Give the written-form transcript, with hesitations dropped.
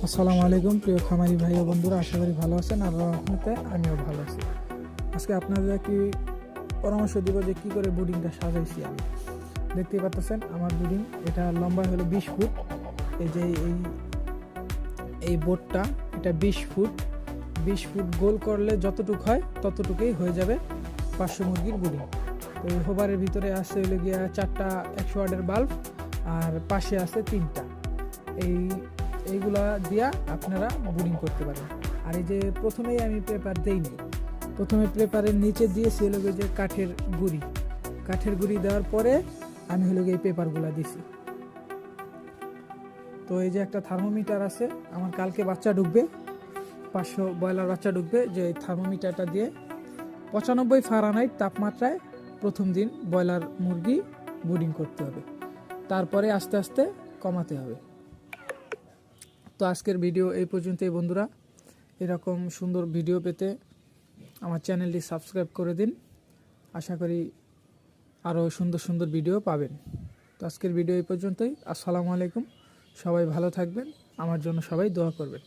আসসালামু আলাইকুম প্রিয় খামারি ভাই ও বন্ধুরা, আশা করি ভালো আছেন। আর রহমতে আমিও ভালো আছি। আজকে আপনাদের কি পরামর্শ দিব যে কি করে বুডিংটা সাজাইছি আমি। দেখতেই পাচ্ছেন আমার বুডিং, এটা লম্বা হলো 20 ফুট। এই যে এই বোর্ডটা, এটা 20 ফুট গোল করলে যতটুকু হয় ততটুকুই হয়ে যাবে 500 মুরগির বুডিং। তো এই হোবারের ভিতরে আছে হলো গিয়া 4টা 100 ওয়াটের বাল্ব, আর পাশে আছে 3টা। এইগুলা দিয়া আপনারা বুডিং করতে পারেন। আর এই যে প্রথমেই আমি পেপার দেইনি, প্রথমে পেপারের নিচে দিয়েছি হলো যে কাঠের গুঁড়ি দেওয়ার পরে আমি হলো এই পেপারগুলা দিছি। তো এই যে একটা থার্মোমিটার আছে, আমার কালকে বাচ্চা ঢুকবে, 500 ব্রয়লার বাচ্চা ঢুকবে, যে থার্মোমিটারটা দিয়ে 95 ফারেনহাইট তাপমাত্রায় প্রথম দিন ব্রয়লার মুরগি বুডিং করতে হবে, তারপরে আস্তে আস্তে কমাতে হবে। তো আজকের ভিডিও এই পর্যন্তই বন্ধুরা। এরকম সুন্দর ভিডিও পেতে আমার চ্যানেলটি সাবস্ক্রাইব করে দিন। আশা করি আরও সুন্দর সুন্দর ভিডিও পাবেন। তো আজকের ভিডিও এই পর্যন্তই। আসসালামু আলাইকুম, সবাই ভালো থাকবেন, আমার জন্য সবাই দোয়া করবেন।